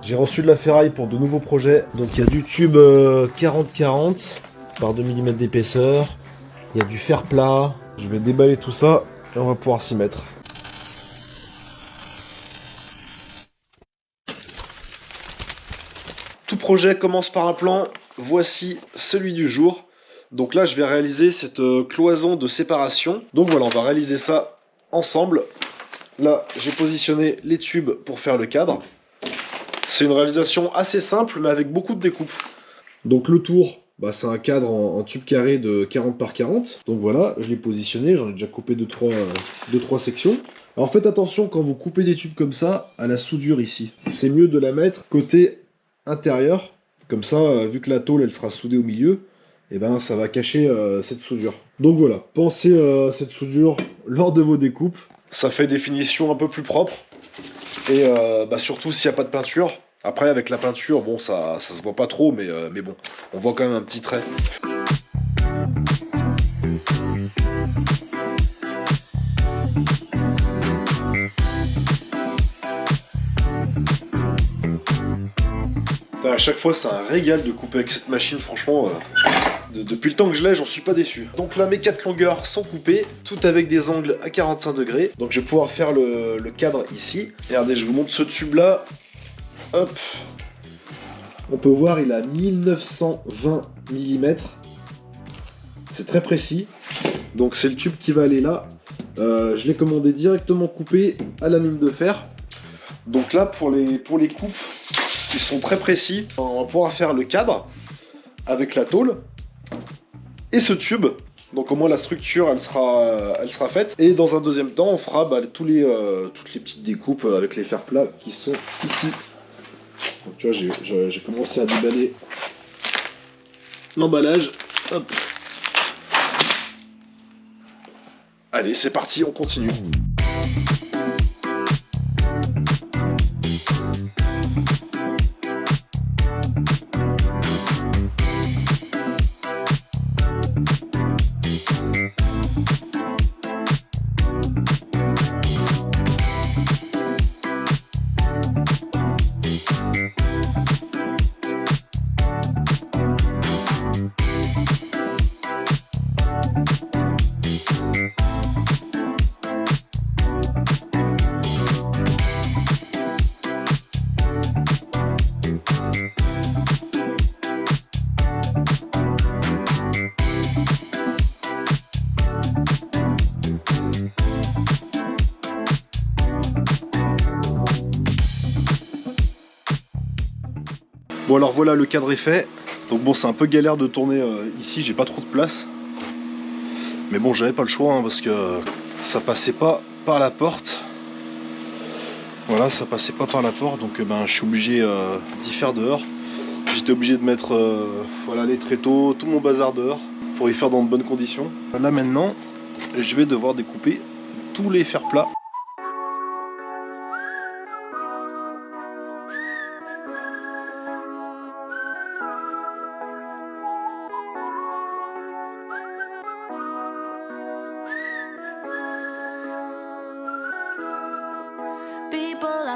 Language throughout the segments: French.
J'ai reçu de la ferraille pour de nouveaux projets. Donc il y a du tube 40-40 par 2 mm d'épaisseur. Il y a du fer plat. Je vais déballer tout ça et on va pouvoir s'y mettre. Tout projet commence par un plan. Voici celui du jour. Donc là, je vais réaliser cette cloison de séparation. Donc voilà, on va réaliser ça ensemble. Là, j'ai positionné les tubes pour faire le cadre. C'est une réalisation assez simple, mais avec beaucoup de découpes. Donc le tour, bah, c'est un cadre en tube carré de 40 par 40. Donc voilà, je l'ai positionné, j'en ai déjà coupé 2-3 sections. Alors faites attention quand vous coupez des tubes comme ça, à la soudure ici. C'est mieux de la mettre côté intérieur. Comme ça, vu que la tôle, elle sera soudée au milieu, et ben ça va cacher cette soudure. Donc voilà, pensez à cette soudure lors de vos découpes. Ça fait des finitions un peu plus propres. Et surtout s'il n'y a pas de peinture. Après avec la peinture, bon ça se voit pas trop, mais bon, on voit quand même un petit trait. À chaque fois c'est un régal de couper avec cette machine, franchement. Depuis le temps que je l'ai, j'en suis pas déçu. Donc là, mes 4 longueurs sont coupées, tout avec des angles à 45 degrés. Donc je vais pouvoir faire le cadre ici. Regardez, je vous montre ce tube-là. Hop. On peut voir, il a 1920 mm. C'est très précis. Donc c'est le tube qui va aller là. Je l'ai commandé directement coupé à la mine de fer. Donc là, pour les coupes, ils sont très précis. On va pouvoir faire le cadre avec la tôle. Et ce tube, donc au moins la structure elle sera faite. Et dans un deuxième temps on fera toutes les petites découpes avec les fers plats qui sont ici. Donc tu vois, j'ai commencé à déballer l'emballage. Hop. Allez, c'est parti, on continue. Bon alors voilà, le cadre est fait. Donc bon, c'est un peu galère de tourner ici, j'ai pas trop de place. Mais bon, j'avais pas le choix hein, parce que ça passait pas par la porte. Voilà, ça passait pas par la porte, donc je suis obligé d'y faire dehors. J'étais obligé de mettre voilà, les tréteaux, tout mon bazar dehors pour y faire dans de bonnes conditions. Là maintenant, je vais devoir découper tous les fers plats.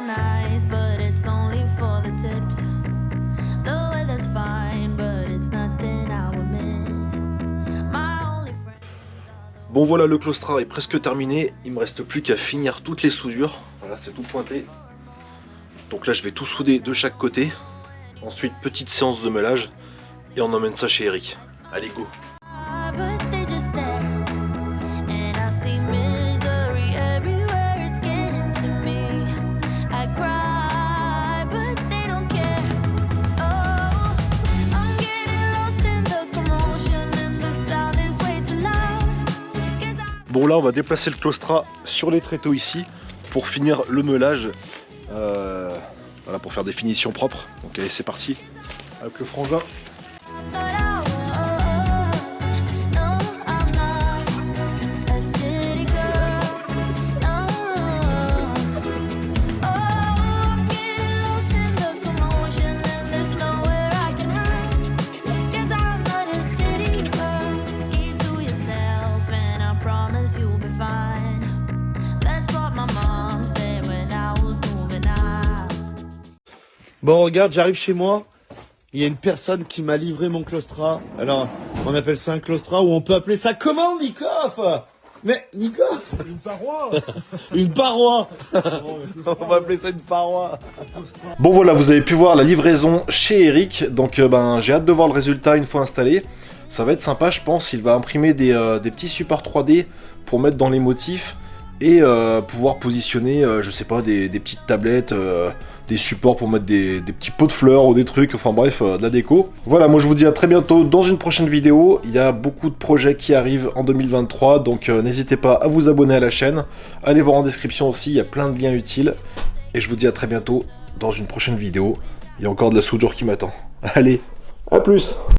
Nice, but it's only for the tips. The weather's fine, but it's nothing I would miss. My only friends are the... Bon voilà, le claustrat est presque terminé. Il me reste plus qu'à finir toutes les soudures. Voilà, c'est tout pointé. Donc là, je vais tout souder de chaque côté. Ensuite, petite séance de meulage et on emmène ça chez Eric. Allez, go! But they just stare, and I see misery everywhere. It's getting to me. I cry, but they don't care. Oh, I'm getting lost in the commotion, and the sound is way too loud. Bon là, on va déplacer le claustrat sur les tréteaux ici pour finir le meulage. Voilà, pour faire des finitions propres. Donc allez, c'est parti avec le frangin. Bon, regarde, j'arrive chez moi. Il y a une personne qui m'a livré mon claustra. Alors, on appelle ça un claustra ou on peut appeler ça comment, Nikoff? Mais, Nikoff? Une paroi. Une paroi. On va appeler ça une paroi. Bon voilà, vous avez pu voir la livraison chez Eric, donc j'ai hâte de voir le résultat une fois installé. Ça va être sympa, je pense. Il va imprimer des petits supports 3D pour mettre dans les motifs et pouvoir positionner, je sais pas, des petites tablettes, des supports pour mettre des petits pots de fleurs ou des trucs, enfin bref, de la déco. Voilà, moi je vous dis à très bientôt dans une prochaine vidéo. Il y a beaucoup de projets qui arrivent en 2023, donc n'hésitez pas à vous abonner à la chaîne. Allez voir en description aussi, il y a plein de liens utiles. Et je vous dis à très bientôt dans une prochaine vidéo. Il y a encore de la soudure qui m'attend. Allez, à plus!